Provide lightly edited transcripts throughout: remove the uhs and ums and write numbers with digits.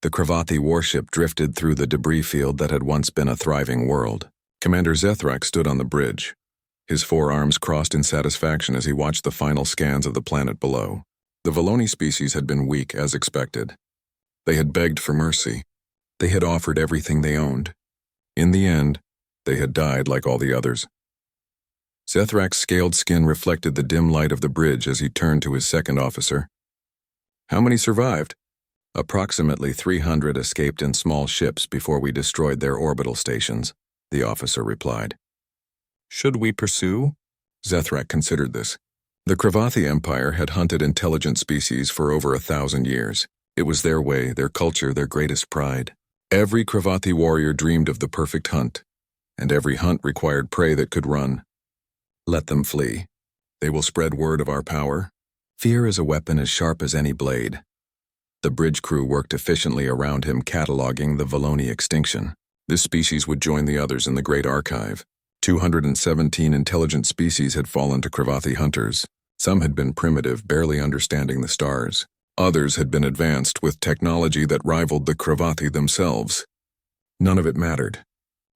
The Cravathi warship drifted through the debris field that had once been a thriving world. Commander Zethrak stood on the bridge, his forearms crossed in satisfaction as he watched the final scans of the planet below. The Voloni species had been weak as expected. They had begged for mercy. They had offered everything they owned. In the end, they had died like all the others. Zethrak's scaled skin reflected the dim light of the bridge as he turned to his second officer. "How many survived?" "Approximately 300 escaped in small ships before we destroyed their orbital stations," the officer replied. "Should we pursue?" Zethrak considered this. The Cravathi Empire had hunted intelligent species for over 1,000 years. It was their way, their culture, their greatest pride. Every Cravathi warrior dreamed of the perfect hunt, and every hunt required prey that could run. Let them flee. They will spread word of our power. Fear is a weapon as sharp as any blade. The bridge crew worked efficiently around him, cataloging the Voloni extinction. This species would join the others in the Great Archive. 217 intelligent species had fallen to Cravathi hunters. Some had been primitive, barely understanding the stars. Others had been advanced with technology that rivaled the Cravathi themselves. None of it mattered.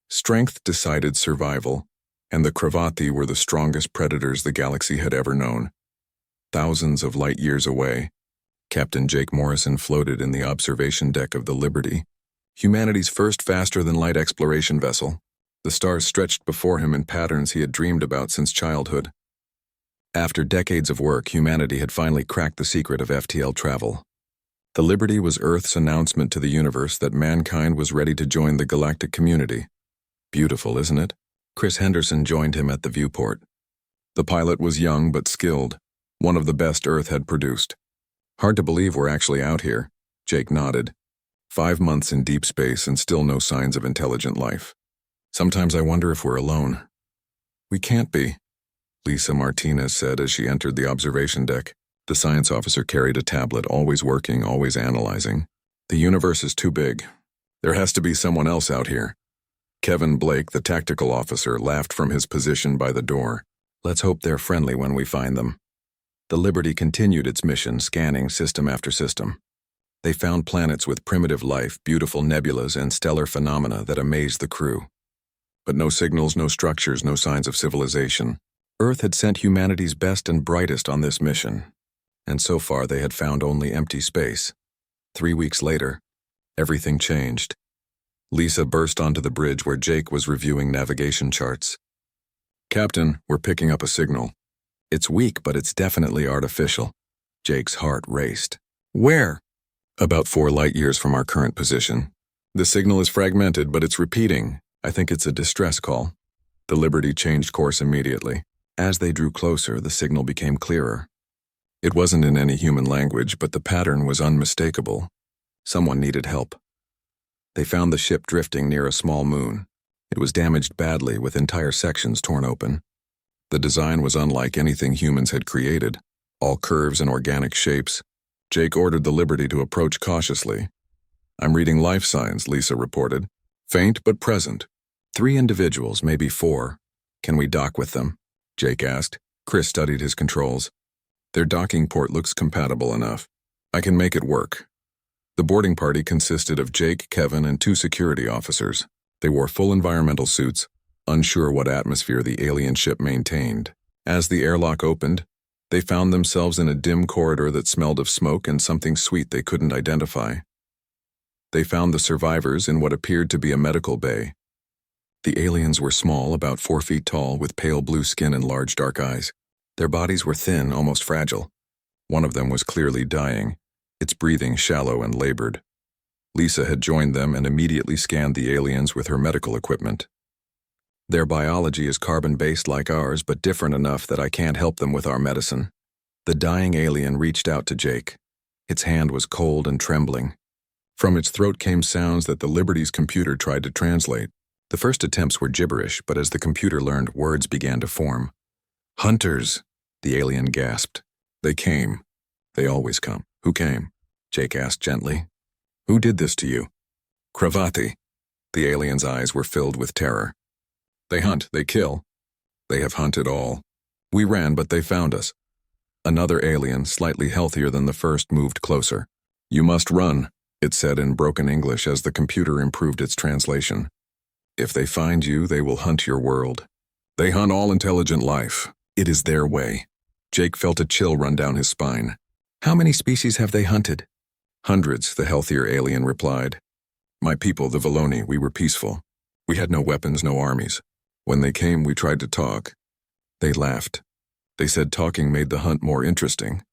Strength decided survival, and the Cravathi were the strongest predators the galaxy had ever known. Thousands of light years away, Captain Jake Morrison floated in the observation deck of the Liberty, humanity's first faster-than-light exploration vessel. The stars stretched before him in patterns he had dreamed about since childhood. After decades of work, humanity had finally cracked the secret of FTL travel. The Liberty was Earth's announcement to the universe that mankind was ready to join the galactic community. Beautiful, isn't it? Chris Henderson joined him at the viewport. The pilot was young but skilled, one of the best Earth had produced. "Hard to believe we're actually out here," Jake nodded. 5 months in deep space and still no signs of intelligent life. "Sometimes I wonder if we're alone." "We can't be," Lisa Martinez said as she entered the observation deck. The science officer carried a tablet, always working, always analyzing. "The universe is too big. There has to be someone else out here." Kevin Blake, the tactical officer, laughed from his position by the door. "Let's hope they're friendly when we find them." The Liberty continued its mission, scanning system after system. They found planets with primitive life, beautiful nebulas, and stellar phenomena that amazed the crew. But no signals, no structures, no signs of civilization. Earth had sent humanity's best and brightest on this mission, and so far they had found only empty space. 3 weeks later, everything changed. Lisa burst onto the bridge where Jake was reviewing navigation charts. "Captain, we're picking up a signal. It's weak, but it's definitely artificial." Jake's heart raced. "Where?" "About 4 light years from our current position. The signal is fragmented, but it's repeating. I think it's a distress call." The Liberty changed course immediately. As they drew closer, the signal became clearer. It wasn't in any human language, but the pattern was unmistakable. Someone needed help. They found the ship drifting near a small moon. It was damaged badly, with entire sections torn open. The design was unlike anything humans had created, all curves and organic shapes. Jake ordered the Liberty to approach cautiously. "I'm reading life signs," Lisa reported. "Faint but present. 3 individuals, maybe 4. Can we dock with them?" Jake asked. Chris studied his controls. "Their docking port looks compatible enough. I can make it work." The boarding party consisted of Jake, Kevin, and 2 security officers. They wore full environmental suits, unsure what atmosphere the alien ship maintained. As the airlock opened, they found themselves in a dim corridor that smelled of smoke and something sweet they couldn't identify. They found the survivors in what appeared to be a medical bay. The aliens were small, about 4 feet tall, with pale blue skin and large dark eyes. Their bodies were thin, almost fragile. One of them was clearly dying, its breathing shallow and labored. Lisa had joined them and immediately scanned the aliens with her medical equipment. "Their biology is carbon-based like ours, but different enough that I can't help them with our medicine." The dying alien reached out to Jake. Its hand was cold and trembling. From its throat came sounds that the Liberty's computer tried to translate. The first attempts were gibberish, but as the computer learned, words began to form. "Hunters," the alien gasped. "They came. They always come." "Who came?" Jake asked gently. "Who did this to you?" "Cravathi." The alien's eyes were filled with terror. "They hunt, they kill. They have hunted all. We ran, but they found us." Another alien, slightly healthier than the first, moved closer. "You must run. It said in broken English as the computer improved its translation. If they find you, they will hunt your world. They hunt all intelligent life. It is their way. Jake felt a chill run down his spine. How many species have they hunted? Hundreds, the healthier alien replied. My people, the Voloni, we were peaceful. We had no weapons, no armies. When they came, we tried to talk. They laughed. They said talking made the hunt more interesting.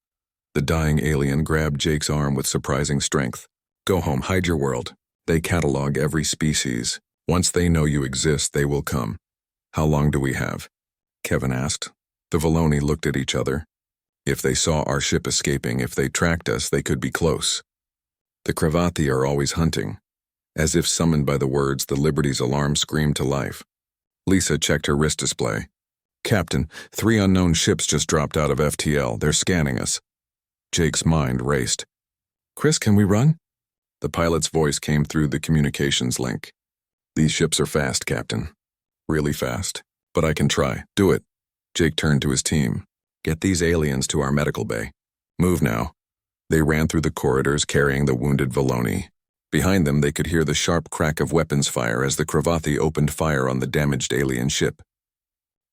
The dying alien grabbed Jake's arm with surprising strength. Go home, hide your world. They catalog every species. Once they know you exist, they will come. How long do we have? Kevin asked. The Voloni looked at each other. If they saw our ship escaping, if they tracked us, they could be close. The Cravathi are always hunting. As if summoned by the words, the Liberty's alarm screamed to life. Lisa checked her wrist display. Captain, 3 unknown ships just dropped out of FTL. They're scanning us. Jake's mind raced. Chris, can we run? The pilot's voice came through the communications link. These ships are fast, Captain. Really fast. But I can try. Do it. Jake turned to his team. Get these aliens to our medical bay. Move now. They ran through the corridors carrying the wounded Voloni. Behind them, they could hear the sharp crack of weapons fire as the Cravathi opened fire on the damaged alien ship.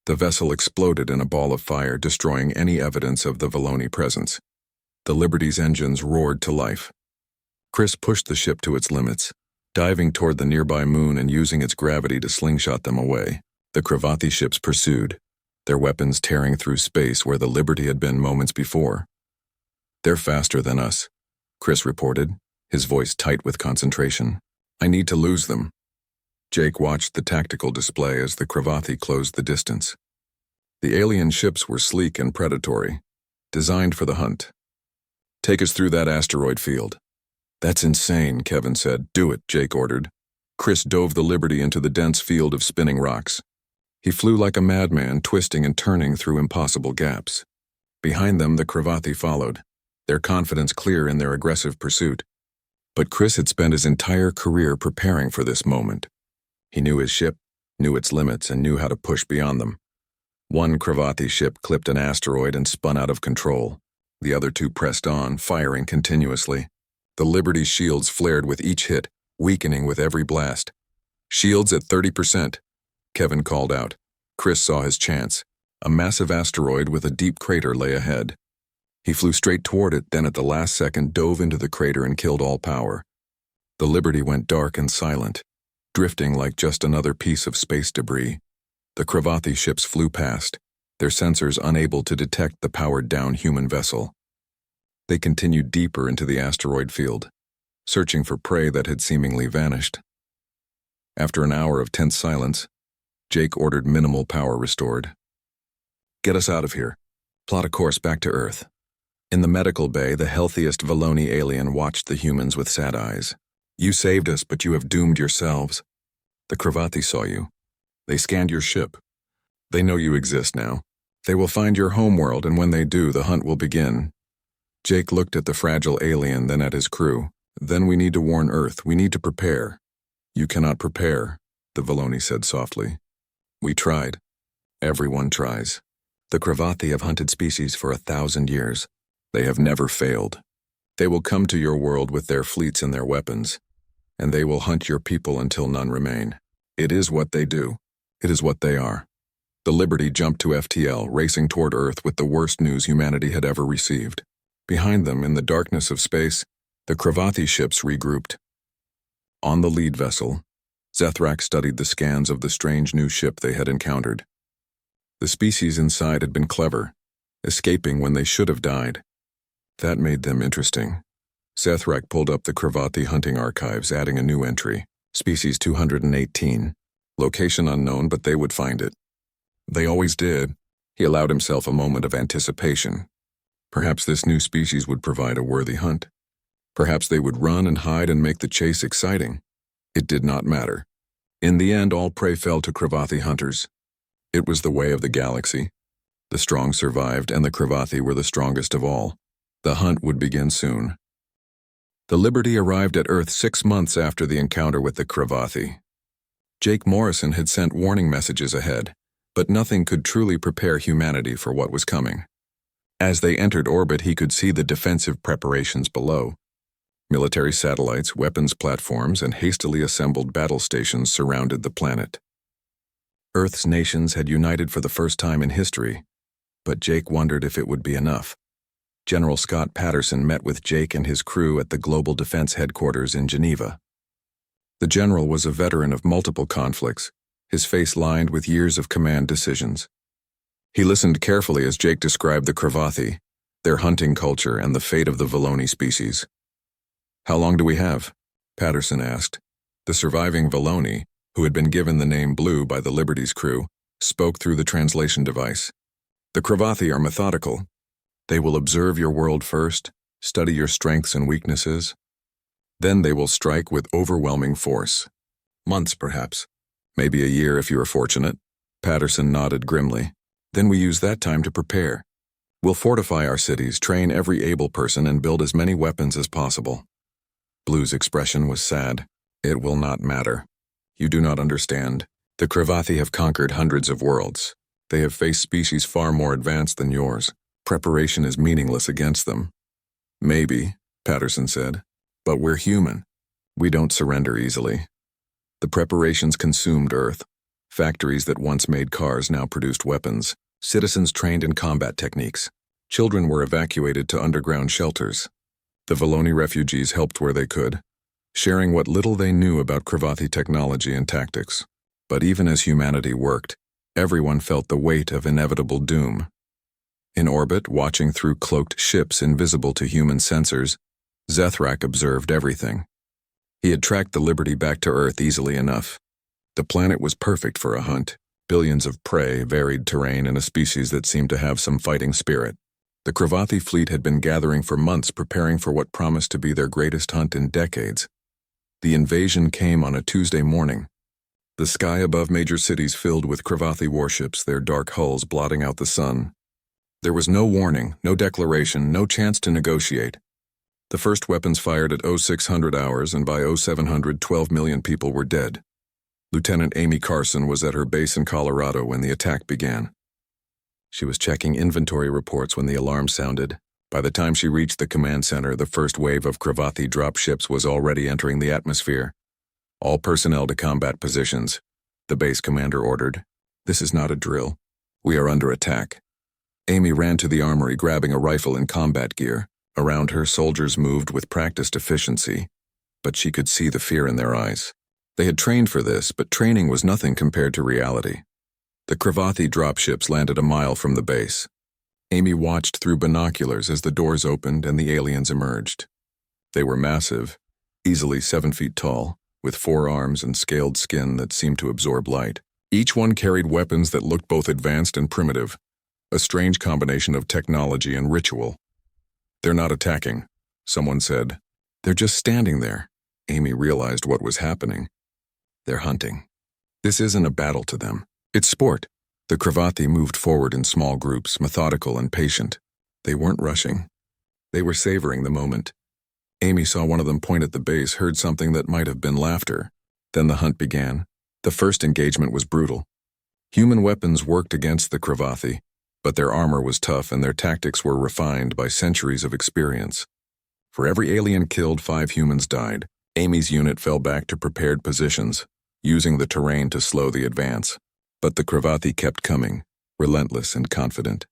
The vessel exploded in a ball of fire, destroying any evidence of the Voloni presence. The Liberty's engines roared to life. Chris pushed the ship to its limits, diving toward the nearby moon and using its gravity to slingshot them away. The Cravathi ships pursued, their weapons tearing through space where the Liberty had been moments before. They're faster than us, Chris reported, his voice tight with concentration. I need to lose them. Jake watched the tactical display as the Cravathi closed the distance. The alien ships were sleek and predatory, designed for the hunt. Take us through that asteroid field. That's insane, Kevin said. Do it, Jake ordered. Chris dove the Liberty into the dense field of spinning rocks. He flew like a madman, twisting and turning through impossible gaps. Behind them, the Cravathi followed, their confidence clear in their aggressive pursuit. But Chris had spent his entire career preparing for this moment. He knew his ship, knew its limits, and knew how to push beyond them. One Cravathi ship clipped an asteroid and spun out of control. The other 2 pressed on, firing continuously. The Liberty's shields flared with each hit, weakening with every blast. Shields at 30%, Kevin called out. Chris saw his chance. A massive asteroid with a deep crater lay ahead. He flew straight toward it, then at the last second dove into the crater and killed all power. The Liberty went dark and silent, drifting like just another piece of space debris. The Cravathi ships flew past, their sensors unable to detect the powered-down human vessel. They continued deeper into the asteroid field, searching for prey that had seemingly vanished. After an hour of tense silence, Jake ordered minimal power restored. Get us out of here. Plot a course back to Earth. In the medical bay, the healthiest Voloni alien watched the humans with sad eyes. You saved us, but you have doomed yourselves. The Cravathi saw you. They scanned your ship. They know you exist now. They will find your homeworld, and when they do, the hunt will begin. Jake looked at the fragile alien, then at his crew. Then we need to warn Earth. We need to prepare. You cannot prepare, the Voloni said softly. We tried. Everyone tries. The Cravathi have hunted species for 1,000 years. They have never failed. They will come to your world with their fleets and their weapons, and they will hunt your people until none remain. It is what they do. It is what they are. The Liberty jumped to FTL, racing toward Earth with the worst news humanity had ever received. Behind them, in the darkness of space, the Cravathi ships regrouped. On the lead vessel, Zethrak studied the scans of the strange new ship they had encountered. The species inside had been clever, escaping when they should have died. That made them interesting. Zethrak pulled up the Cravathi hunting archives, adding a new entry, species 218. Location unknown, but they would find it. They always did. He allowed himself a moment of anticipation. Perhaps this new species would provide a worthy hunt. Perhaps they would run and hide and make the chase exciting. It did not matter. In the end, all prey fell to Cravathi hunters. It was the way of the galaxy. The strong survived, and the Cravathi were the strongest of all. The hunt would begin soon. The Liberty arrived at Earth 6 months after the encounter with the Cravathi. Jake Morrison had sent warning messages ahead, but nothing could truly prepare humanity for what was coming. As they entered orbit, he could see the defensive preparations below. Military satellites, weapons platforms, and hastily assembled battle stations surrounded the planet. Earth's nations had united for the first time in history, but Jake wondered if it would be enough. General Scott Patterson met with Jake and his crew at the Global Defense Headquarters in Geneva. The general was a veteran of multiple conflicts, his face lined with years of command decisions. He listened carefully as Jake described the Cravathi, their hunting culture, and the fate of the Voloni species. "How long do we have?" Patterson asked. The surviving Voloni, who had been given the name Blue by the Liberty's crew, spoke through the translation device. "The Cravathi are methodical. They will observe your world first, study your strengths and weaknesses. Then they will strike with overwhelming force. Months, perhaps. Maybe a year if you are fortunate." Patterson nodded grimly. "Then we use that time to prepare. We'll fortify our cities, train every able person, and build as many weapons as possible." Blue's expression was sad. "It will not matter. You do not understand. The Cravathi have conquered hundreds of worlds. They have faced species far more advanced than yours. Preparation is meaningless against them." "Maybe," Patterson said, "but we're human. We don't surrender easily." The preparations consumed Earth. Factories that once made cars now produced weapons. Citizens trained in combat techniques. Children were evacuated to underground shelters. The Voloni refugees helped where they could, sharing what little they knew about Cravathi technology and tactics. But even as humanity worked, everyone felt the weight of inevitable doom. In orbit, watching through cloaked ships invisible to human sensors, Zethrak observed everything. He had tracked the Liberty back to Earth easily enough. The planet was perfect for a hunt. Billions of prey, varied terrain, and a species that seemed to have some fighting spirit. The Cravathi fleet had been gathering for months, preparing for what promised to be their greatest hunt in decades. The invasion came on a Tuesday morning. The sky above major cities filled with Cravathi warships, their dark hulls blotting out the sun. There was no warning, no declaration, no chance to negotiate. The first weapons fired at 0600 hours, and by 0700, 12 million people were dead. Lieutenant Amy Carson was at her base in Colorado when the attack began. She was checking inventory reports when the alarm sounded. By the time she reached the command center, the first wave of Cravathi dropships was already entering the atmosphere. "All personnel to combat positions," the base commander ordered. "This is not a drill. We are under attack." Amy ran to the armory, grabbing a rifle and combat gear. Around her, soldiers moved with practiced efficiency, but she could see the fear in their eyes. They had trained for this, but training was nothing compared to reality. The Cravathi dropships landed a mile from the base. Amy watched through binoculars as the doors opened and the aliens emerged. They were massive, easily 7 feet tall, with 4 arms and scaled skin that seemed to absorb light. Each one carried weapons that looked both advanced and primitive, a strange combination of technology and ritual. "They're not attacking," someone said. "They're just standing there." Amy realized what was happening. They're hunting. This isn't a battle to them. It's sport. The Cravathi moved forward in small groups, methodical and patient. They weren't rushing. They were savoring the moment. Amy saw one of them point at the base, heard something that might have been laughter. Then the hunt began. The first engagement was brutal. Human weapons worked against the Cravathi, but their armor was tough and their tactics were refined by centuries of experience. For every alien killed, 5 humans died. Amy's unit fell back to prepared positions, using the terrain to slow the advance. But the Cravathi kept coming, relentless and confident.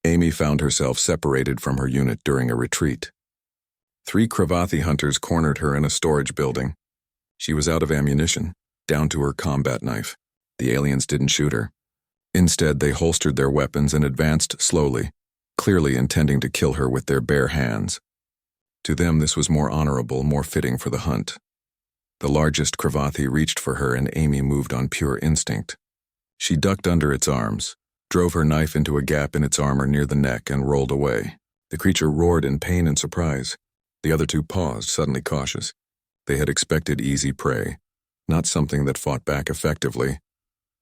Amy found herself separated from her unit during a retreat. 3 Cravathi hunters cornered her in a storage building. She was out of ammunition, down to her combat knife. The aliens didn't shoot her. Instead, they holstered their weapons and advanced slowly, clearly intending to kill her with their bare hands. To them, this was more honorable, more fitting for the hunt. The largest Cravathi reached for her and Amy moved on pure instinct. She ducked under its arms, drove her knife into a gap in its armor near the neck and rolled away. The creature roared in pain and surprise. The other 2 paused, suddenly cautious. They had expected easy prey, not something that fought back effectively.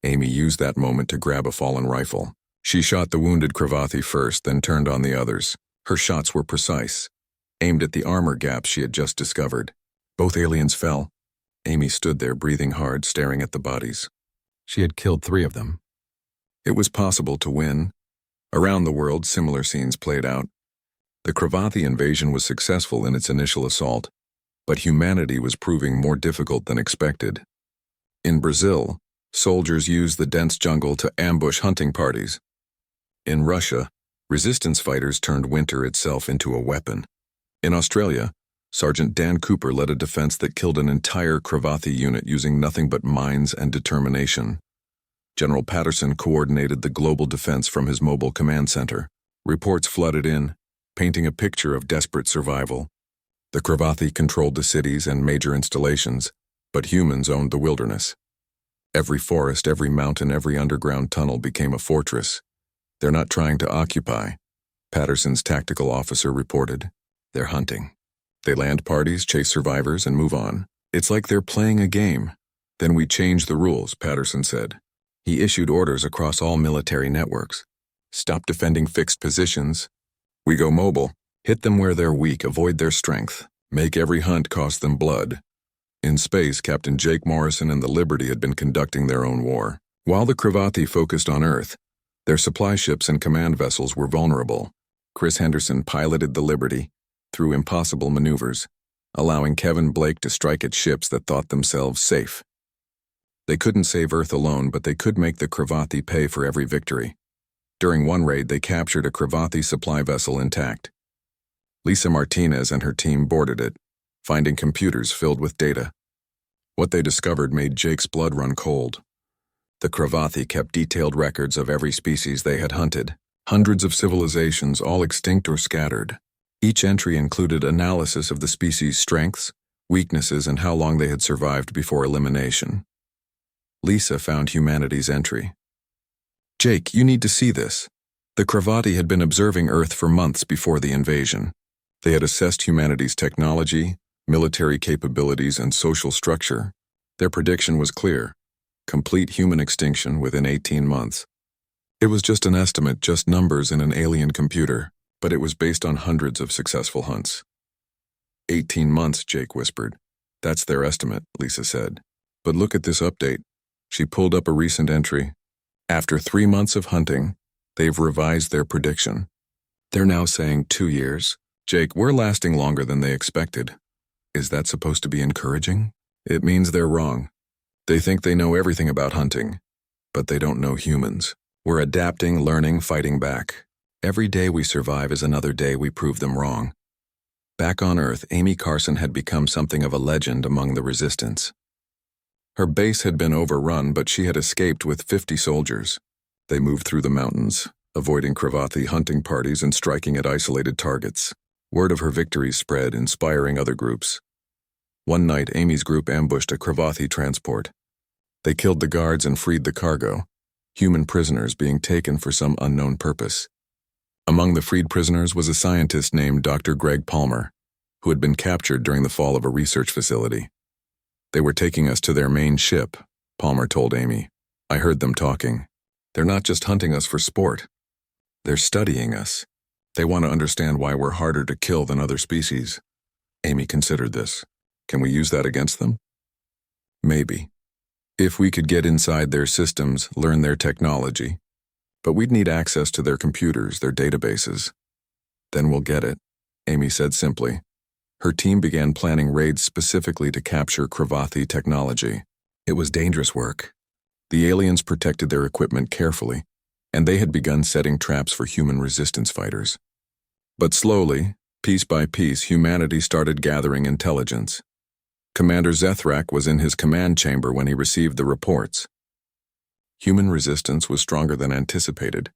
Amy used that moment to grab a fallen rifle. She shot the wounded Cravathi first, then turned on the others. Her shots were precise, aimed at the armor gaps she had just discovered. Both aliens fell. Amy stood there, breathing hard, staring at the bodies. She had killed 3 of them. It was possible to win. Around the world, similar scenes played out. The Cravathi invasion was successful in its initial assault, But humanity was proving more difficult than expected. In Brazil, soldiers used the dense jungle to ambush hunting parties. In Russia, resistance fighters turned winter itself into a weapon. In Australia, Sergeant Dan Cooper led a defense that killed an entire Cravathi unit using nothing but minds and determination. General Patterson coordinated the global defense from his mobile command center. Reports flooded in, painting a picture of desperate survival. The Cravathi controlled the cities and major installations, but humans owned the wilderness. Every forest, every mountain, every underground tunnel became a fortress. "They're not trying to occupy," Patterson's tactical officer reported. "They're hunting. They land parties, chase survivors, and move on. It's like they're playing a game." "Then we change the rules," Patterson said. He issued orders across all military networks. "Stop defending fixed positions. We go mobile. Hit them where they're weak, avoid their strength. Make every hunt cost them blood." In space, Captain Jake Morrison and the Liberty had been conducting their own war. While the Cravathi focused on Earth, their supply ships and command vessels were vulnerable. Chris Henderson piloted the Liberty through impossible maneuvers, allowing Kevin Blake to strike at ships that thought themselves safe. They couldn't save Earth alone, but they could make the Cravathi pay for every victory. During one raid, they captured a Cravathi supply vessel intact. Lisa Martinez and her team boarded it, finding computers filled with data. What they discovered made Jake's blood run cold. The Cravathi kept detailed records of every species they had hunted, hundreds of civilizations, all extinct or scattered. Each entry included analysis of the species' strengths, weaknesses, and how long they had survived before elimination. Lisa found humanity's entry. "Jake, you need to see this." The Cravathi had been observing Earth for months before the invasion. They had assessed humanity's technology, military capabilities, and social structure. Their prediction was clear: complete human extinction within 18 months. It was just an estimate, just numbers in an alien computer, but it was based on hundreds of successful hunts. 18 months, Jake whispered. "That's their estimate," Lisa said. "But look at this update." She pulled up a recent entry. After 3 months of hunting, they've revised their prediction. They're now saying 2 years. "Jake, we're lasting longer than they expected." Is that supposed to be encouraging? It means they're wrong. They think they know everything about hunting, but they don't know humans. We're adapting, learning, fighting back. Every day we survive is another day we prove them wrong. Back on Earth, Amy Carson had become something of a legend among the resistance. Her base had been overrun, but she had escaped with 50 soldiers. They moved through the mountains, avoiding Cravathi hunting parties and striking at isolated targets. Word of her victories spread, inspiring other groups. One night, Amy's group ambushed a Cravathi transport. They killed the guards and freed the cargo, human prisoners being taken for some unknown purpose. Among the freed prisoners was a scientist named Dr. Greg Palmer, who had been captured during the fall of a research facility. "They were taking us to their main ship," Palmer told Amy. "I heard them talking. They're not just hunting us for sport. They're studying us. They want to understand why we're harder to kill than other species." Amy considered this. Can we use that against them? Maybe. If we could get inside their systems, learn their technology. But we'd need access to their computers, their databases. Then we'll get it, Amy said simply. Her team began planning raids specifically to capture Cravathi technology. It was dangerous work. The aliens protected their equipment carefully, and they had begun setting traps for human resistance fighters. But slowly, piece by piece, humanity started gathering intelligence. Commander Zethrak was in his command chamber when he received the reports. Human resistance was stronger than anticipated.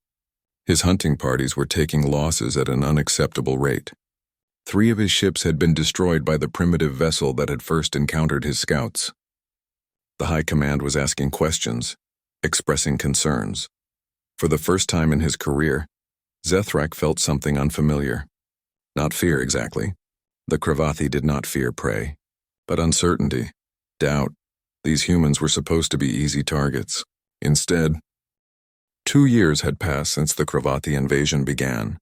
His hunting parties were taking losses at an unacceptable rate. 3 of his ships had been destroyed by the primitive vessel that had first encountered his scouts. The High Command was asking questions, expressing concerns. For the first time in his career, Zethrak felt something unfamiliar. Not fear exactly. The Cravathi did not fear prey, but uncertainty, doubt. These humans were supposed to be easy targets. Instead, 2 years had passed since the Cravathi invasion began.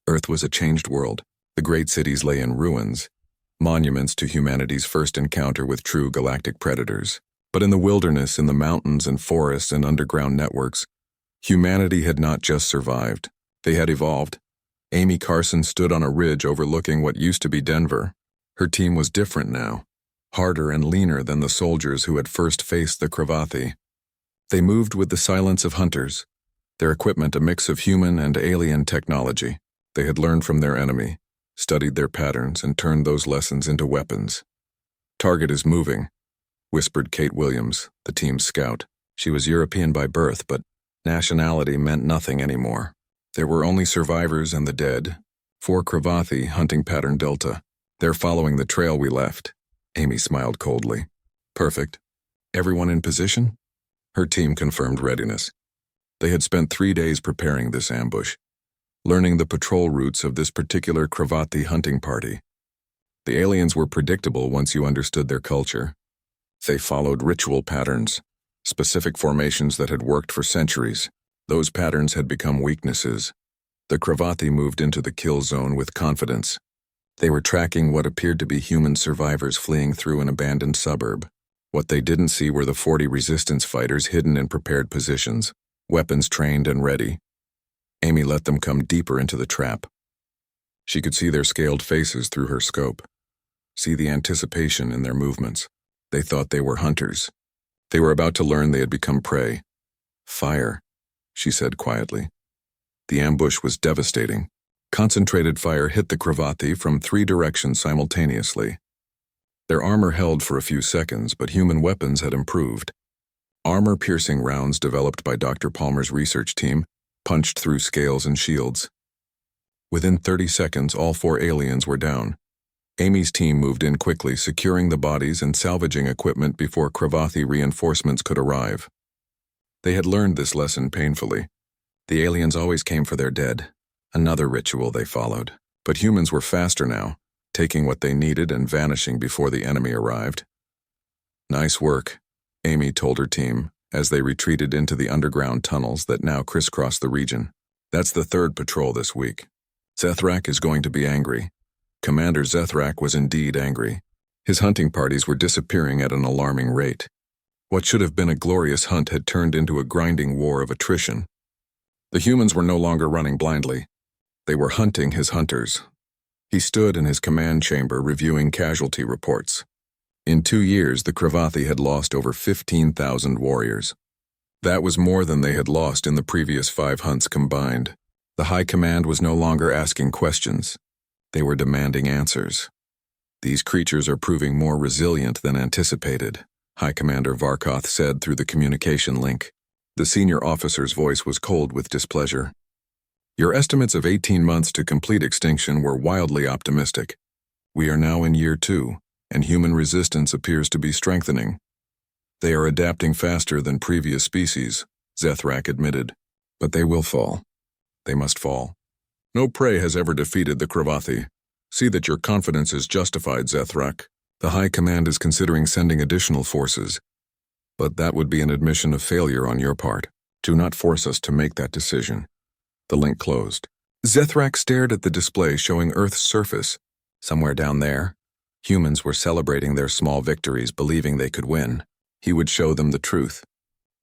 Earth was a changed world. The great cities lay in ruins, monuments to humanity's first encounter with true galactic predators. But in the wilderness, in the mountains and forests and underground networks, humanity had not just survived. They had evolved. Amy Carson stood on a ridge overlooking what used to be Denver. Her team was different now, harder and leaner than the soldiers who had first faced the Cravathi. They moved with the silence of hunters, their equipment a mix of human and alien technology. They had learned from their enemy, studied their patterns, and turned those lessons into weapons. "Target is moving," whispered Kate Williams, the team's scout. She was European by birth, but nationality meant nothing anymore. There were only survivors and the dead. 4 Cravathi hunting pattern Delta. "They're following the trail we left." Amy smiled coldly. "Perfect. Everyone in position?" Her team confirmed readiness. They had spent 3 days preparing this ambush, learning the patrol routes of this particular Cravathi hunting party. The aliens were predictable once you understood their culture. They followed ritual patterns, specific formations that had worked for centuries. Those patterns had become weaknesses. The Cravathi moved into the kill zone with confidence. They were tracking what appeared to be human survivors fleeing through an abandoned suburb. What they didn't see were the 40 resistance fighters hidden in prepared positions, weapons trained and ready. Amy let them come deeper into the trap. She could see their scaled faces through her scope, see the anticipation in their movements. They thought they were hunters. They were about to learn they had become prey. "Fire," she said quietly. The ambush was devastating. Concentrated fire hit the Cravathi from 3 directions simultaneously. Their armor held for a few seconds, but human weapons had improved. Armor-piercing rounds developed by Dr. Palmer's research team punched through scales and shields. Within 30 seconds, all 4 aliens were down. Amy's team moved in quickly, securing the bodies and salvaging equipment before Cravathi reinforcements could arrive. They had learned this lesson painfully. The aliens always came for their dead. Another ritual they followed. But humans were faster now, taking what they needed and vanishing before the enemy arrived. "Nice work," Amy told her team as they retreated into the underground tunnels that now crisscrossed the region. "That's the 3rd patrol this week. Zethrak is going to be angry." Commander Zethrak was indeed angry. His hunting parties were disappearing at an alarming rate. What should have been a glorious hunt had turned into a grinding war of attrition. The humans were no longer running blindly. They were hunting his hunters. He stood in his command chamber reviewing casualty reports. In 2 years, the Cravathi had lost over 15,000 warriors. That was more than they had lost in the previous 5 hunts combined. The High Command was no longer asking questions. They were demanding answers. "These creatures are proving more resilient than anticipated," High Commander Varkoth said through the communication link. The senior officer's voice was cold with displeasure. "Your estimates of 18 months to complete extinction were wildly optimistic. We are now in year 2, and human resistance appears to be strengthening. They are adapting faster than previous species," Zethrak admitted. "But they will fall. They must fall. No prey has ever defeated the Cravathi. See that your confidence is justified, Zethrak. The High Command is considering sending additional forces. But that would be an admission of failure on your part. Do not force us to make that decision." The link closed. Zethrak stared at the display showing Earth's surface. Somewhere down there, humans were celebrating their small victories, believing they could win. He would show them the truth.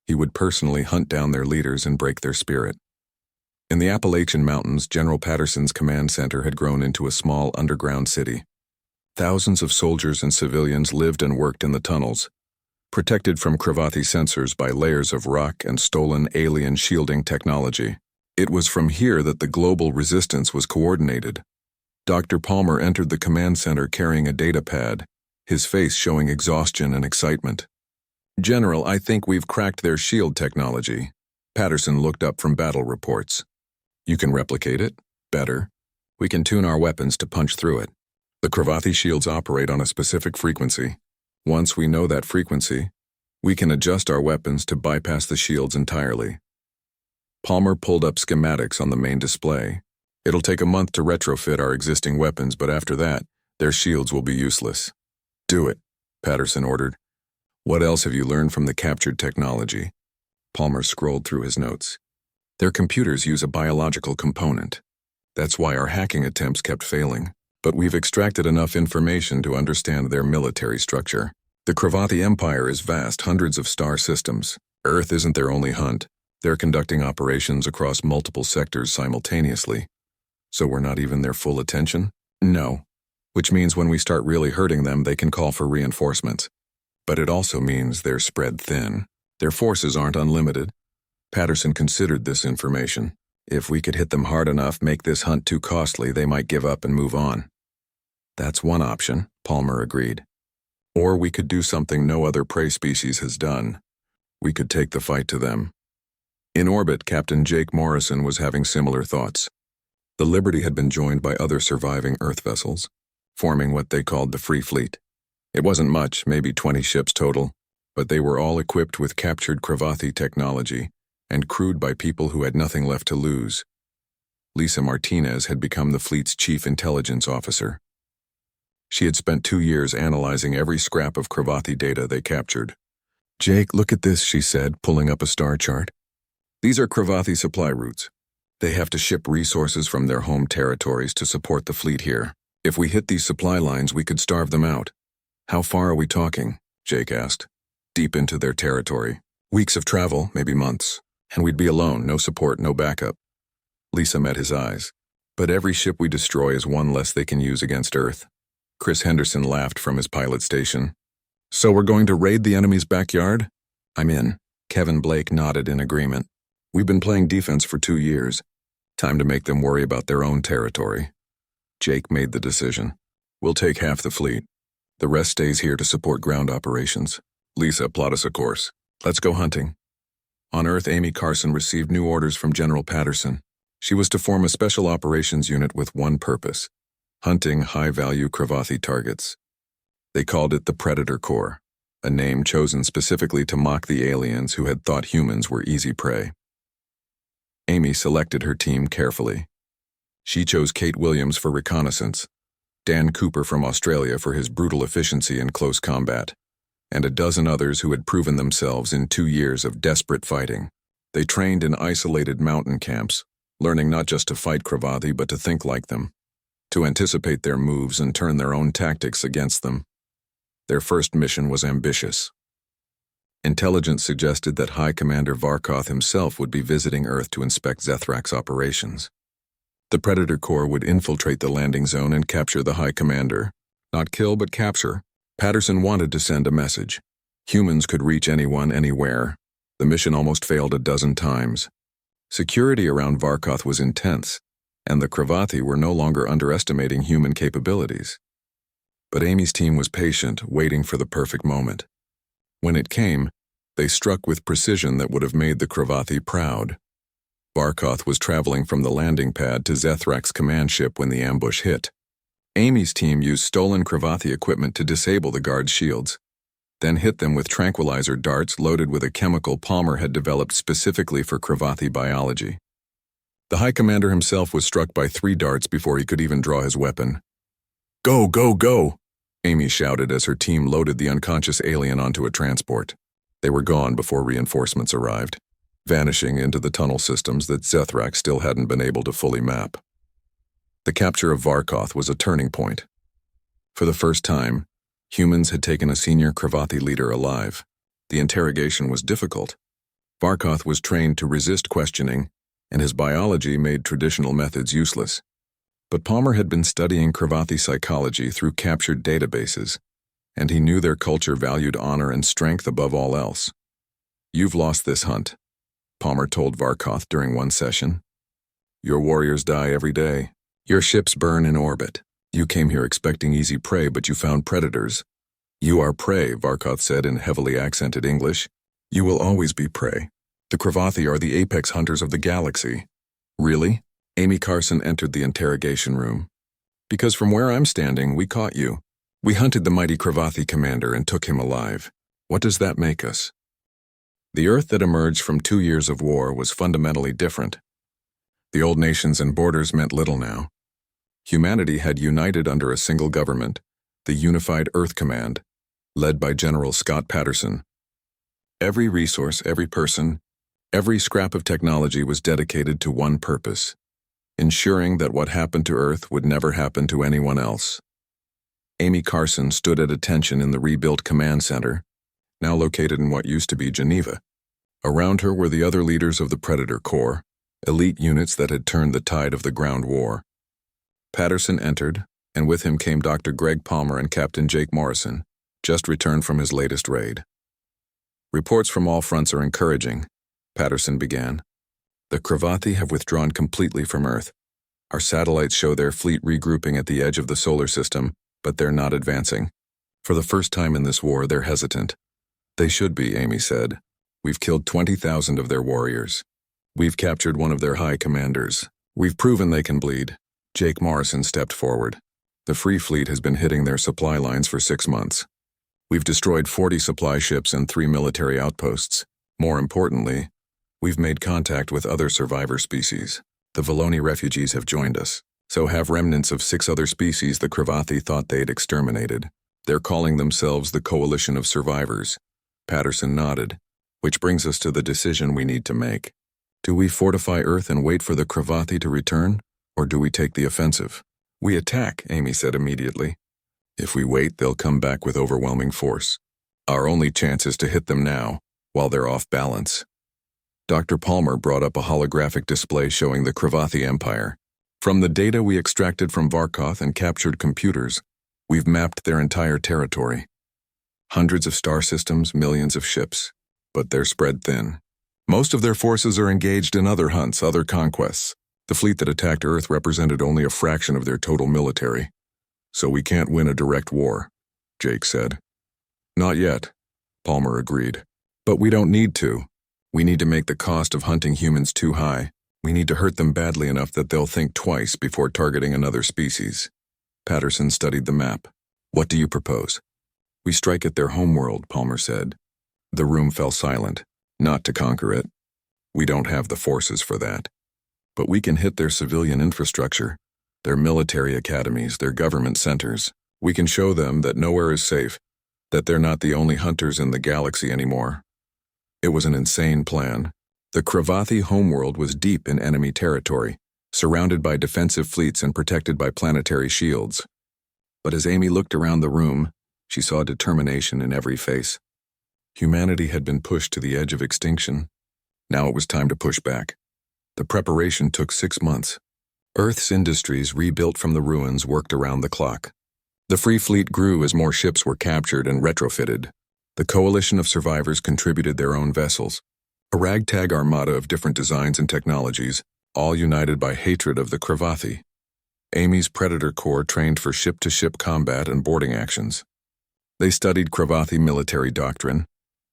He would personally hunt down their leaders and break their spirit. In the Appalachian Mountains, General Patterson's command center had grown into a small underground city. Thousands of soldiers and civilians lived and worked in the tunnels, protected from Cravathi sensors by layers of rock and stolen alien shielding technology. It was from here that the global resistance was coordinated. Dr. Palmer entered the command center carrying a data pad, his face showing exhaustion and excitement. "General, I think we've cracked their shield technology." Patterson looked up from battle reports. "You can replicate it? Better. We can tune our weapons to punch through it. The Cravathi shields operate on a specific frequency. Once we know that frequency, we can adjust our weapons to bypass the shields entirely." Palmer pulled up schematics on the main display. "It'll take a month to retrofit our existing weapons, but after that, their shields will be useless." "Do it," Patterson ordered. "What else have you learned from the captured technology?" Palmer scrolled through his notes. "Their computers use a biological component. That's why our hacking attempts kept failing. But we've extracted enough information to understand their military structure. The Cravathi Empire is vast, hundreds of star systems. Earth isn't their only hunt. They're conducting operations across multiple sectors simultaneously. So we're not even their full attention?" "No. which means when we start really hurting them, they can call for reinforcements. But it also means they're spread thin. Their forces aren't unlimited. Patterson considered this information. If we could hit them hard enough, make this hunt too costly, they might give up and move on. That's one option, Palmer agreed. Or we could do something no other prey species has done. We could take the fight to them. In orbit, Captain Jake Morrison was having similar thoughts. The Liberty had been joined by other surviving Earth vessels, forming what they called the Free Fleet. It wasn't much, maybe 20 ships total, but they were all equipped with captured Cravathi technology and crewed by people who had nothing left to lose. Lisa Martinez had become the fleet's chief intelligence officer. She had spent 2 years analyzing every scrap of Cravathi data they captured. "Jake, look at this," she said, pulling up a star chart. "These are Cravathi supply routes. They have to ship resources from their home territories to support the fleet here. If we hit these supply lines, we could starve them out." "How far are we talking?" Jake asked. "Deep into their territory. Weeks of travel, maybe months. And we'd be alone, no support, no backup." Lisa met his eyes. "But every ship we destroy is one less they can use against Earth." Chris Henderson laughed from his pilot station. "So we're going to raid the enemy's backyard?" "I'm in." Kevin Blake nodded in agreement. "We've been playing defense for 2 years. Time to make them worry about their own territory." Jake made the decision. "We'll take half the fleet. The rest stays here to support ground operations. Lisa, plot us a course. Let's go hunting." On Earth, Amy Carson received new orders from General Patterson. She was to form a special operations unit with one purpose: hunting high-value Cravathi targets. They called it the Predator Corps, a name chosen specifically to mock the aliens who had thought humans were easy prey. Amy selected her team carefully. She chose Kate Williams for reconnaissance, Dan Cooper from Australia for his brutal efficiency in close combat, and a dozen others who had proven themselves in 2 years of desperate fighting. They trained in isolated mountain camps, learning not just to fight Cravathi but to think like them, to anticipate their moves and turn their own tactics against them. Their first mission was ambitious. Intelligence suggested that High Commander Varkoth himself would be visiting Earth to inspect Zethrak's operations. The Predator Corps would infiltrate the landing zone and capture the High Commander. Not kill, but capture. Patterson wanted to send a message. Humans could reach anyone, anywhere. The mission almost failed a dozen times. Security around Varkoth was intense, and the Cravathi were no longer underestimating human capabilities. But Amy's team was patient, waiting for the perfect moment. When it came, they struck with precision that would have made the Cravathi proud. Varkoth was traveling from the landing pad to Zethrak's command ship when the ambush hit. Amy's team used stolen Cravathi equipment to disable the guards' shields, then hit them with tranquilizer darts loaded with a chemical Palmer had developed specifically for Cravathi biology. The High Commander himself was struck by 3 darts before he could even draw his weapon. "Go, go, go!" Amy shouted as her team loaded the unconscious alien onto a transport. They were gone before reinforcements arrived, vanishing into the tunnel systems that Zethrak still hadn't been able to fully map. The capture of Varkoth was a turning point. For the first time, humans had taken a senior Cravathi leader alive. The interrogation was difficult. Varkoth was trained to resist questioning, and his biology made traditional methods useless. But Palmer had been studying Cravathi psychology through captured databases, and he knew their culture valued honor and strength above all else. "You've lost this hunt," Palmer told Varkoth during one session. "Your warriors die every day. Your ships burn in orbit. You came here expecting easy prey, but you found predators." "You are prey," Varkoth said in heavily accented English. "You will always be prey. The Cravathi are the apex hunters of the galaxy." "Really?" Amy Carson entered the interrogation room. "Because from where I'm standing, we caught you. We hunted the mighty Cravathi commander and took him alive. What does that make us?" The Earth that emerged from 2 years of war was fundamentally different. The old nations and borders meant little now. Humanity had united under a single government, the Unified Earth Command, led by General Scott Patterson. Every resource, every person, every scrap of technology was dedicated to one purpose: ensuring that what happened to Earth would never happen to anyone else. Amy Carson stood at attention in the rebuilt command center, now located in what used to be Geneva. Around her were the other leaders of the Predator Corps, elite units that had turned the tide of the ground war. Patterson entered, and with him came Dr. Greg Palmer and Captain Jake Morrison, just returned from his latest raid. Reports from all fronts are encouraging, Patterson began. The Cravathi have withdrawn completely from Earth. Our satellites show their fleet regrouping at the edge of the solar system, but they're not advancing. For the first time in this war, they're hesitant. They should be, Amy said. We've killed 20,000 of their warriors. We've captured one of their high commanders. We've proven they can bleed. Jake Morrison stepped forward. The Free Fleet has been hitting their supply lines for 6 months. We've destroyed 40 supply ships and 3 military outposts. More importantly, we've made contact with other survivor species. The Voloni refugees have joined us. So have remnants of 6 other species the Cravathi thought they'd exterminated. They're calling themselves the Coalition of Survivors. Patterson nodded, which brings us to the decision we need to make. Do we fortify Earth and wait for the Cravathi to return, or do we take the offensive? We attack, Amy said immediately. If we wait, they'll come back with overwhelming force. Our only chance is to hit them now, while they're off balance. Dr. Palmer brought up a holographic display showing the Cravathi Empire. From the data we extracted from Varkoth and captured computers, we've mapped their entire territory. Hundreds of star systems, millions of ships, but they're spread thin. Most of their forces are engaged in other hunts, other conquests. The fleet that attacked Earth represented only a fraction of their total military. So we can't win a direct war, Jake said. Not yet, Palmer agreed. But we don't need to. We need to make the cost of hunting humans too high. We need to hurt them badly enough that they'll think twice before targeting another species. Patterson studied the map. What do you propose? We strike at their homeworld, Palmer said. The room fell silent. Not to conquer it. We don't have the forces for that. But we can hit their civilian infrastructure, their military academies, their government centers. We can show them that nowhere is safe, that they're not the only hunters in the galaxy anymore. It was an insane plan. The Cravathi homeworld was deep in enemy territory, surrounded by defensive fleets and protected by planetary shields. But as Amy looked around the room, she saw determination in every face. Humanity had been pushed to the edge of extinction. Now it was time to push back. The preparation took 6 months. Earth's industries, rebuilt from the ruins, worked around the clock. The Free Fleet grew as more ships were captured and retrofitted. The Coalition of Survivors contributed their own vessels, a ragtag armada of different designs and technologies, all united by hatred of the Cravathi. Amy's Predator Corps trained for ship-to-ship combat and boarding actions. They studied Cravathi military doctrine,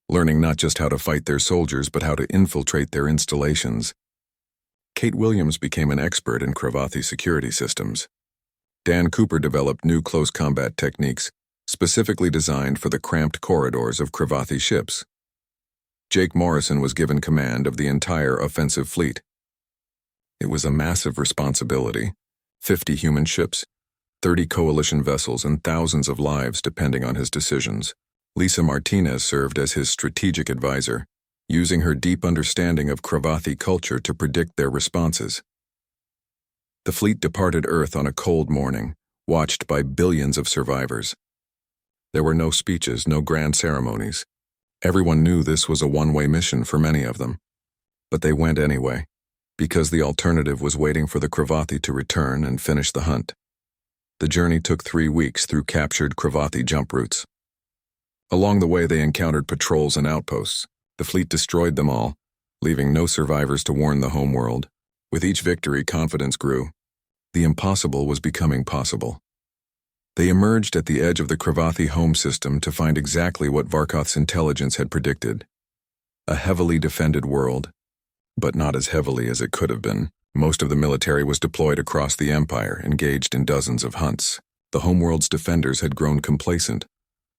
learning not just how to fight their soldiers but how to infiltrate their installations. Kate Williams became an expert in Cravathi security systems. Dan Cooper developed new close combat techniques, specifically designed for the cramped corridors of Cravathi ships. Jake Morrison was given command of the entire offensive fleet. It was a massive responsibility. 50 human ships, 30 coalition vessels, and thousands of lives depending on his decisions. Lisa Martinez served as his strategic advisor, using her deep understanding of Cravathi culture to predict their responses. The fleet departed Earth on a cold morning, watched by billions of survivors. There were no speeches, no grand ceremonies. Everyone knew this was a one-way mission for many of them. But they went anyway, because the alternative was waiting for the Cravathi to return and finish the hunt. The journey took 3 weeks through captured Cravathi jump routes. Along the way they encountered patrols and outposts. The fleet destroyed them all, leaving no survivors to warn the homeworld. With each victory, confidence grew. The impossible was becoming possible. They emerged at the edge of the Cravathi home system to find exactly what Varkoth's intelligence had predicted. A heavily defended world, but not as heavily as it could have been. Most of the military was deployed across the Empire, engaged in dozens of hunts. The homeworld's defenders had grown complacent,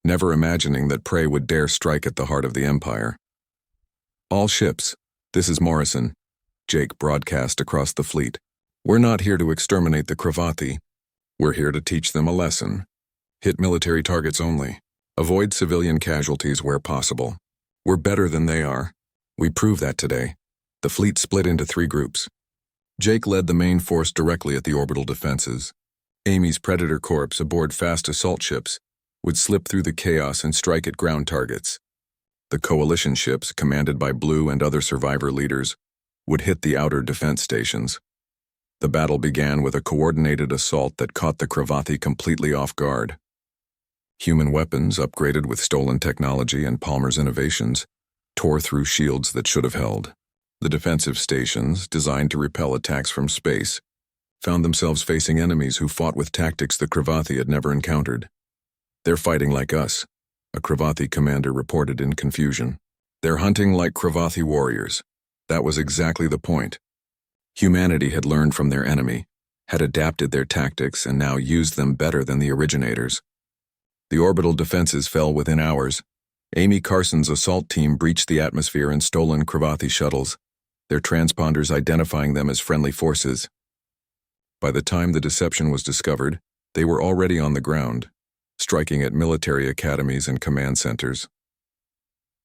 never imagining that prey would dare strike at the heart of the Empire. All ships, this is Morrison, Jake broadcast across the fleet. We're not here to exterminate the Cravathi. We're here to teach them a lesson. Hit military targets only. Avoid civilian casualties where possible. We're better than they are. We prove that today. The fleet split into 3 groups. Jake led the main force directly at the orbital defenses. Amy's Predator Corps aboard fast assault ships would slip through the chaos and strike at ground targets. The coalition ships, commanded by Blue and other survivor leaders, would hit the outer defense stations. The battle began with a coordinated assault that caught the Cravathi completely off guard. Human weapons, upgraded with stolen technology and Palmer's innovations, tore through shields that should have held. The defensive stations, designed to repel attacks from space, found themselves facing enemies who fought with tactics the Cravathi had never encountered. "They're fighting like us," a Cravathi commander reported in confusion. "They're hunting like Cravathi warriors." That was exactly the point. Humanity had learned from their enemy, had adapted their tactics, and now used them better than the originators. The orbital defenses fell within hours. Amy Carson's assault team breached the atmosphere in stolen Cravathi shuttles, their transponders identifying them as friendly forces. By the time the deception was discovered, they were already on the ground, striking at military academies and command centers.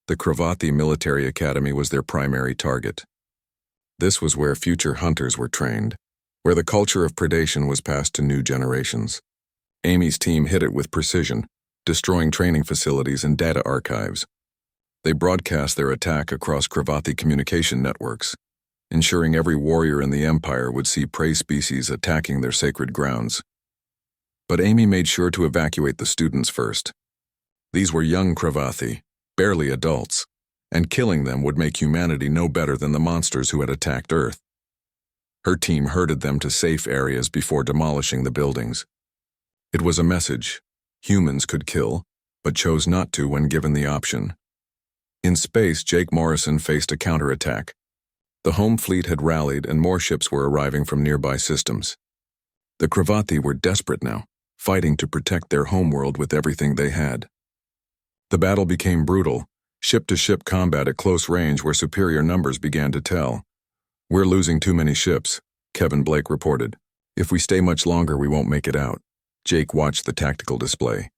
The Cravathi Military Academy was their primary target. This was where future hunters were trained, where the culture of predation was passed to new generations. Amy's team hit it with precision, destroying training facilities and data archives. They broadcast their attack across Cravathi communication networks, ensuring every warrior in the Empire would see prey species attacking their sacred grounds. But Amy made sure to evacuate the students first. These were young Cravathi, barely adults, and killing them would make humanity no better than the monsters who had attacked Earth. Her team herded them to safe areas before demolishing the buildings. It was a message. Humans could kill, but chose not to when given the option. In space, Jake Morrison faced a counterattack. The home fleet had rallied and more ships were arriving from nearby systems. The Cravathi were desperate now, fighting to protect their homeworld with everything they had. The battle became brutal, ship-to-ship combat at close range where superior numbers began to tell. "We're losing too many ships," Kevin Blake reported. "If we stay much longer, we won't make it out." Jake watched the tactical display.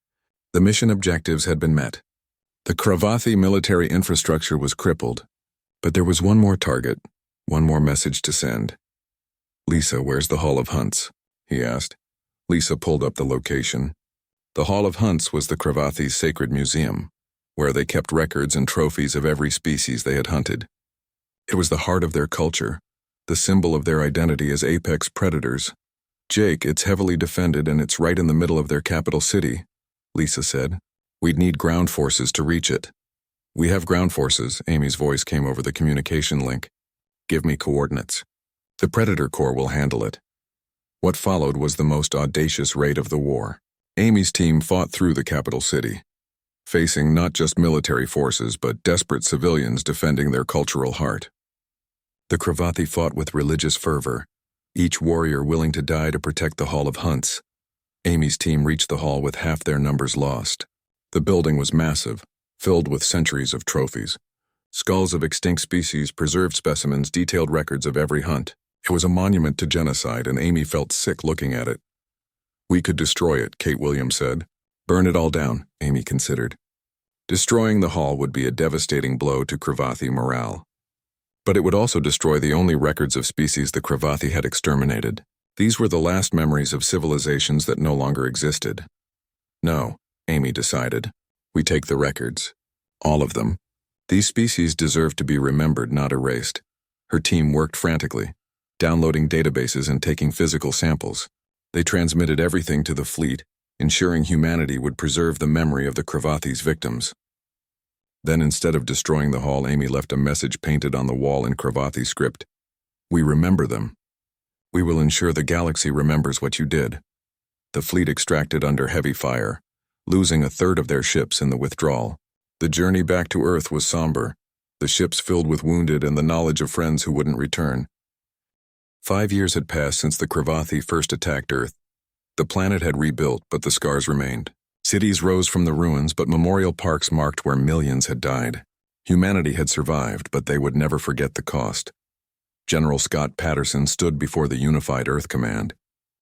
The mission objectives had been met. The Cravathi military infrastructure was crippled, but there was one more target, one more message to send. "Lisa, where's the Hall of Hunts?" he asked. Lisa pulled up the location. The Hall of Hunts was the Cravathi's sacred museum, where they kept records and trophies of every species they had hunted. It was the heart of their culture, the symbol of their identity as apex predators. "Jake, it's heavily defended and it's right in the middle of their capital city," Lisa said. "We'd need ground forces to reach it." "We have ground forces," Amy's voice came over the communication link. "Give me coordinates. The Predator Corps will handle it." What followed was the most audacious raid of the war. Amy's team fought through the capital city, facing not just military forces but desperate civilians defending their cultural heart. The Cravathi fought with religious fervor, each warrior willing to die to protect the Hall of Hunts. Amy's team reached the hall with half their numbers lost. The building was massive, filled with centuries of trophies. Skulls of extinct species, preserved specimens, detailed records of every hunt. It was a monument to genocide, and Amy felt sick looking at it. "We could destroy it," Kate Williams said. "Burn it all down," Amy considered. Destroying the hall would be a devastating blow to Cravathi morale. But it would also destroy the only records of species the Cravathi had exterminated. These were the last memories of civilizations that no longer existed. "No," Amy decided. "We take the records. All of them. These species deserve to be remembered, not erased." Her team worked frantically, downloading databases and taking physical samples. They transmitted everything to the fleet, ensuring humanity would preserve the memory of the Cravathi's victims. Then, instead of destroying the hall, Amy left a message painted on the wall in Cravathi script. "We remember them. We will ensure the galaxy remembers what you did." The fleet extracted under heavy fire, losing a third of their ships in the withdrawal. The journey back to Earth was somber, the ships filled with wounded and the knowledge of friends who wouldn't return. 5 years had passed since the Cravathi first attacked Earth. The planet had rebuilt, but the scars remained. Cities rose from the ruins, but memorial parks marked where millions had died. Humanity had survived, but they would never forget the cost. General Scott Patterson stood before the Unified Earth Command,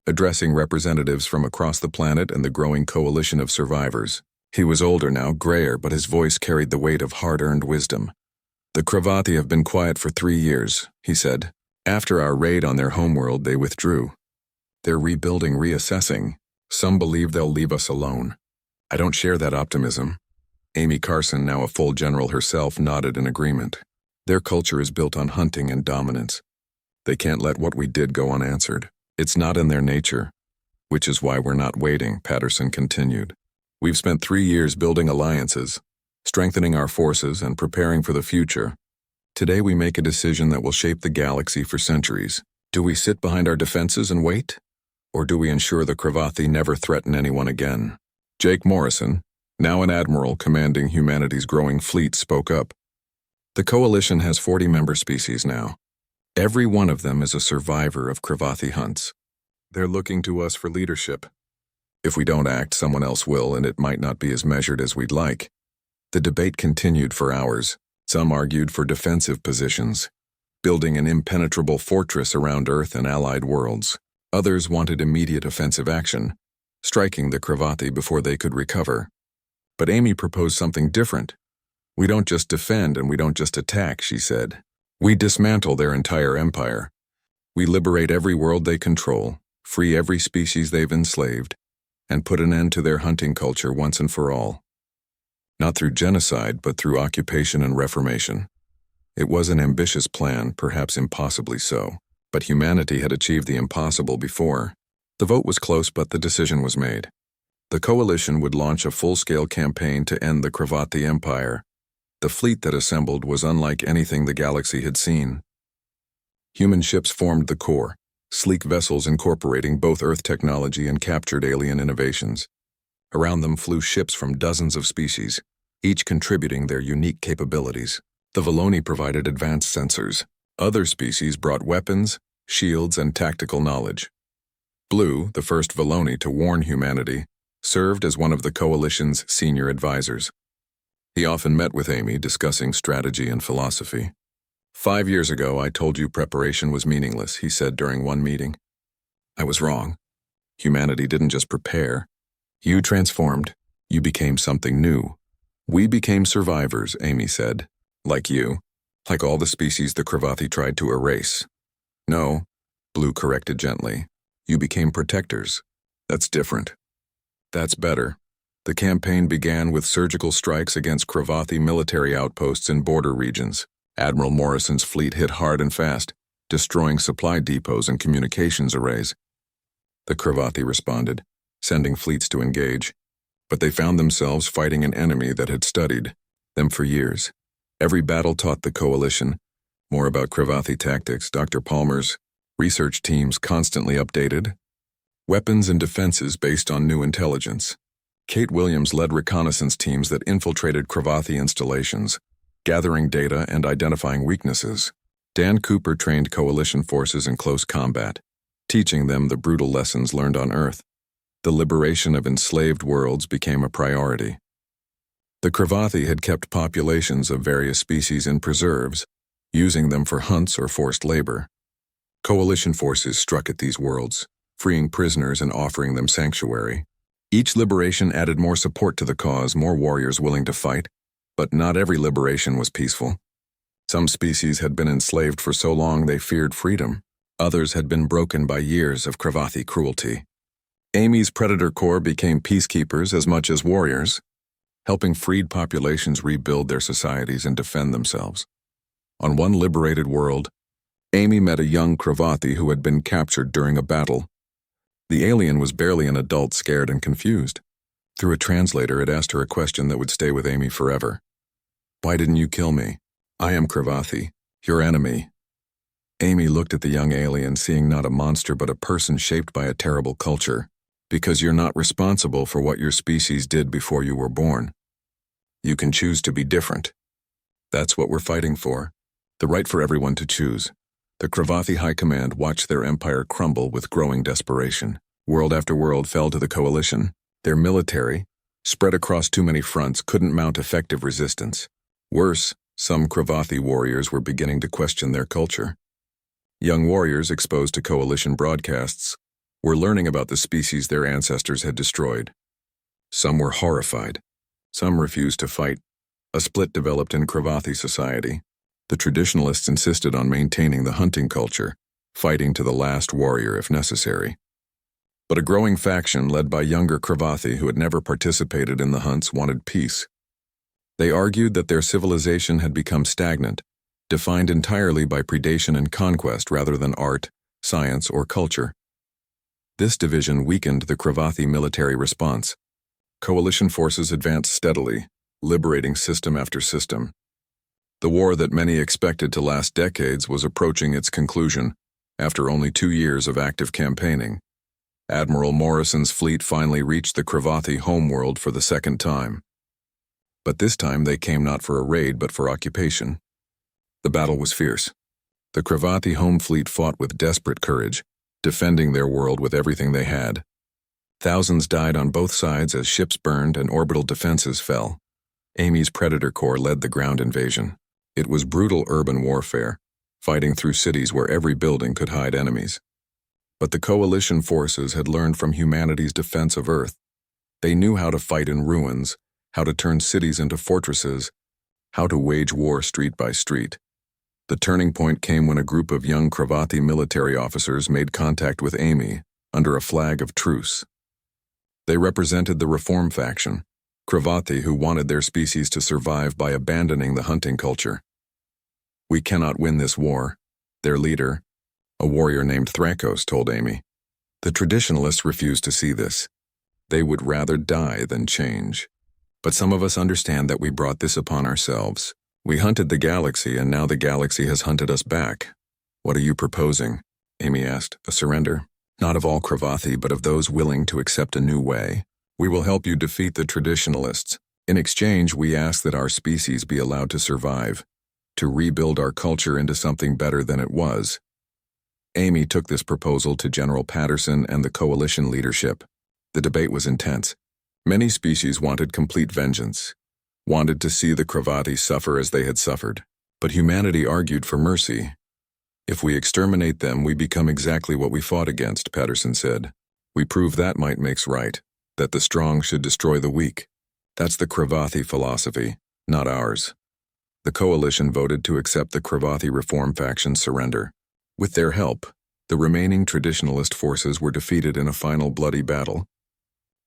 addressing representatives from across the planet and the growing coalition of survivors. He was older now, grayer, but his voice carried the weight of hard-earned wisdom. "The Cravathi have been quiet for 3 years," he said. "After our raid on their homeworld, they withdrew. They're rebuilding, reassessing. Some believe they'll leave us alone. I don't share that optimism." Amy Carson, now a full general herself, nodded in agreement. "Their culture is built on hunting and dominance. They can't let what we did go unanswered. It's not in their nature. Which is why we're not waiting, Patterson continued. We've spent 3 years building alliances, strengthening our forces, and preparing for the future. Today we make a decision that will shape the galaxy for centuries. Do we sit behind our defenses and wait? Or do we ensure the Cravathi never threaten anyone again? Jake Morrison, now an admiral commanding humanity's growing fleet, spoke up. The coalition has 40 member species now. Every one of them is a survivor of Cravathi hunts. They're looking to us for leadership. If we don't act, someone else will, and it might not be as measured as we'd like. The debate continued for hours. Some argued for defensive positions, building an impenetrable fortress around Earth and allied worlds. Others wanted immediate offensive action, striking the Cravathi before they could recover. But Amy proposed something different. We don't just defend and we don't just attack, she said. We dismantle their entire empire. We liberate every world they control, free every species they've enslaved, and put an end to their hunting culture once and for all. Not through genocide, but through occupation and reformation. It was an ambitious plan, perhaps impossibly so, but humanity had achieved the impossible before. The vote was close, but the decision was made. The coalition would launch a full-scale campaign to end the Cravathi Empire. The fleet that assembled was unlike anything the galaxy had seen. Human ships formed the core, sleek vessels incorporating both Earth technology and captured alien innovations. Around them flew ships from dozens of species, each contributing their unique capabilities. The Valoni provided advanced sensors. Other species brought weapons, shields, and tactical knowledge. Blue, the first Valoni to warn humanity, served as one of the coalition's senior advisors. He often met with Amy, discussing strategy and philosophy. 5 years ago, I told you preparation was meaningless, he said during one meeting. I was wrong. Humanity didn't just prepare. You transformed. You became something new. We became survivors, Amy said. Like you. Like all the species the Cravathi tried to erase. No, Blue corrected gently. You became protectors. That's different. That's better. The campaign began with surgical strikes against Cravathi military outposts in border regions. Admiral Morrison's fleet hit hard and fast, destroying supply depots and communications arrays. The Cravathi responded, sending fleets to engage. But they found themselves fighting an enemy that had studied them for years. Every battle taught the coalition more about Cravathi tactics. Dr. Palmer's research teams constantly updated weapons and defenses based on new intelligence. Kate Williams led reconnaissance teams that infiltrated Cravathi installations, gathering data and identifying weaknesses. Dan Cooper trained coalition forces in close combat, teaching them the brutal lessons learned on Earth. The liberation of enslaved worlds became a priority. The Cravathi had kept populations of various species in preserves, using them for hunts or forced labor. Coalition forces struck at these worlds, freeing prisoners and offering them sanctuary. Each liberation added more support to the cause, more warriors willing to fight, but not every liberation was peaceful. Some species had been enslaved for so long they feared freedom. Others had been broken by years of Cravathi cruelty. Amy's Predator Corps became peacekeepers as much as warriors, helping freed populations rebuild their societies and defend themselves. On one liberated world, Amy met a young Cravathi who had been captured during a battle. The alien was barely an adult, scared and confused. Through a translator, it asked her a question that would stay with Amy forever. Why didn't you kill me? I am Cravathi, your enemy. Amy looked at the young alien, seeing not a monster but a person shaped by a terrible culture. Because you're not responsible for what your species did before you were born. You can choose to be different. That's what we're fighting for. The right for everyone to choose. The Cravathi High Command watched their empire crumble with growing desperation. World after world fell to the coalition. Their military, spread across too many fronts, couldn't mount effective resistance. Worse, some Cravathi warriors were beginning to question their culture. Young warriors exposed to coalition broadcasts were learning about the species their ancestors had destroyed. Some were horrified. Some refused to fight. A split developed in Cravathi society. The traditionalists insisted on maintaining the hunting culture, fighting to the last warrior if necessary. But a growing faction led by younger Cravathi who had never participated in the hunts wanted peace. They argued that their civilization had become stagnant, defined entirely by predation and conquest rather than art, science, or culture. This division weakened the Cravathi military response. Coalition forces advanced steadily, liberating system after system. The war that many expected to last decades was approaching its conclusion after only 2 years of active campaigning. Admiral Morrison's fleet finally reached the Cravathi homeworld for the second time. But this time they came not for a raid but for occupation. The battle was fierce. The Cravathi home fleet fought with desperate courage, defending their world with everything they had. Thousands died on both sides as ships burned and orbital defenses fell. Amy's Predator Corps led the ground invasion. It was brutal urban warfare, fighting through cities where every building could hide enemies. But the coalition forces had learned from humanity's defense of Earth. They knew how to fight in ruins, how to turn cities into fortresses, how to wage war street by street. The turning point came when a group of young Cravathi military officers made contact with Amy under a flag of truce. They represented the Reform faction, Cravathi who wanted their species to survive by abandoning the hunting culture. "We cannot win this war," their leader, a warrior named Thrakos, told Amy. The traditionalists refused to see this. They would rather die than change. "But some of us understand that we brought this upon ourselves. We hunted the galaxy, and now the galaxy has hunted us back. What are you proposing?" Amy asked. "A surrender? Not of all Cravathi, but of those willing to accept a new way. We will help you defeat the traditionalists. In exchange, we ask that our species be allowed to survive, to rebuild our culture into something better than it was." Amy took this proposal to General Patterson and the coalition leadership. The debate was intense. Many species wanted complete vengeance, wanted to see the Cravathi suffer as they had suffered. But humanity argued for mercy. "If we exterminate them, we become exactly what we fought against," Patterson said. "We prove that might makes right, that the strong should destroy the weak. That's the Cravathi philosophy, not ours." The coalition voted to accept the Cravathi Reform faction's surrender. With their help, the remaining traditionalist forces were defeated in a final bloody battle.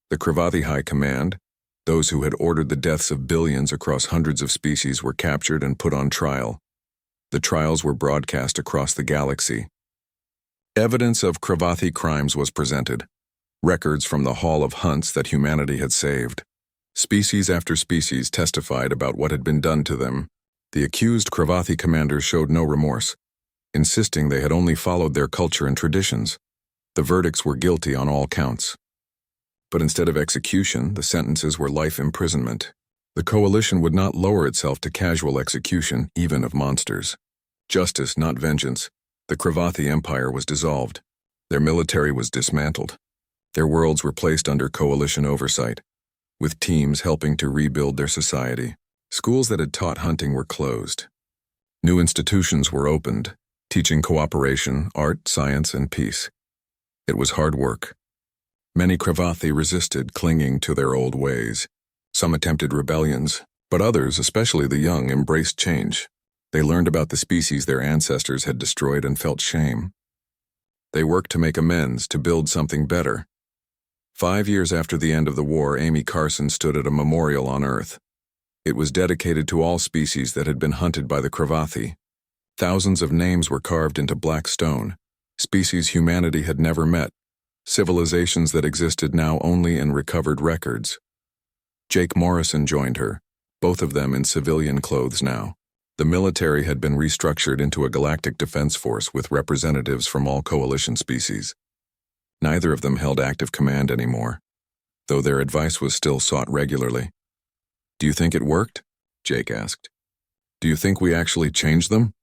The Cravathi High Command, those who had ordered the deaths of billions across hundreds of species, were captured and put on trial. The trials were broadcast across the galaxy. Evidence of Cravathi crimes was presented. Records from the Hall of Hunts that humanity had saved. Species after species testified about what had been done to them. The accused Cravathi commanders showed no remorse, insisting they had only followed their culture and traditions. The verdicts were guilty on all counts. But instead of execution, the sentences were life imprisonment. The coalition would not lower itself to casual execution, even of monsters. Justice, not vengeance. The Cravathi Empire was dissolved. Their military was dismantled. Their worlds were placed under coalition oversight, with teams helping to rebuild their society. Schools that had taught hunting were closed. New institutions were opened, teaching cooperation, art, science, and peace. It was hard work. Many Cravathi resisted, clinging to their old ways. Some attempted rebellions, but others, especially the young, embraced change. They learned about the species their ancestors had destroyed and felt shame. They worked to make amends, to build something better. 5 years after the end of the war, Amy Carson stood at a memorial on Earth. It was dedicated to all species that had been hunted by the Cravathi. Thousands of names were carved into black stone, species humanity had never met, civilizations that existed now only in recovered records. Jake Morrison joined her, both of them in civilian clothes now. The military had been restructured into a galactic defense force with representatives from all coalition species. Neither of them held active command anymore, though their advice was still sought regularly. "Do you think it worked?" Jake asked. "Do you think we actually changed them?"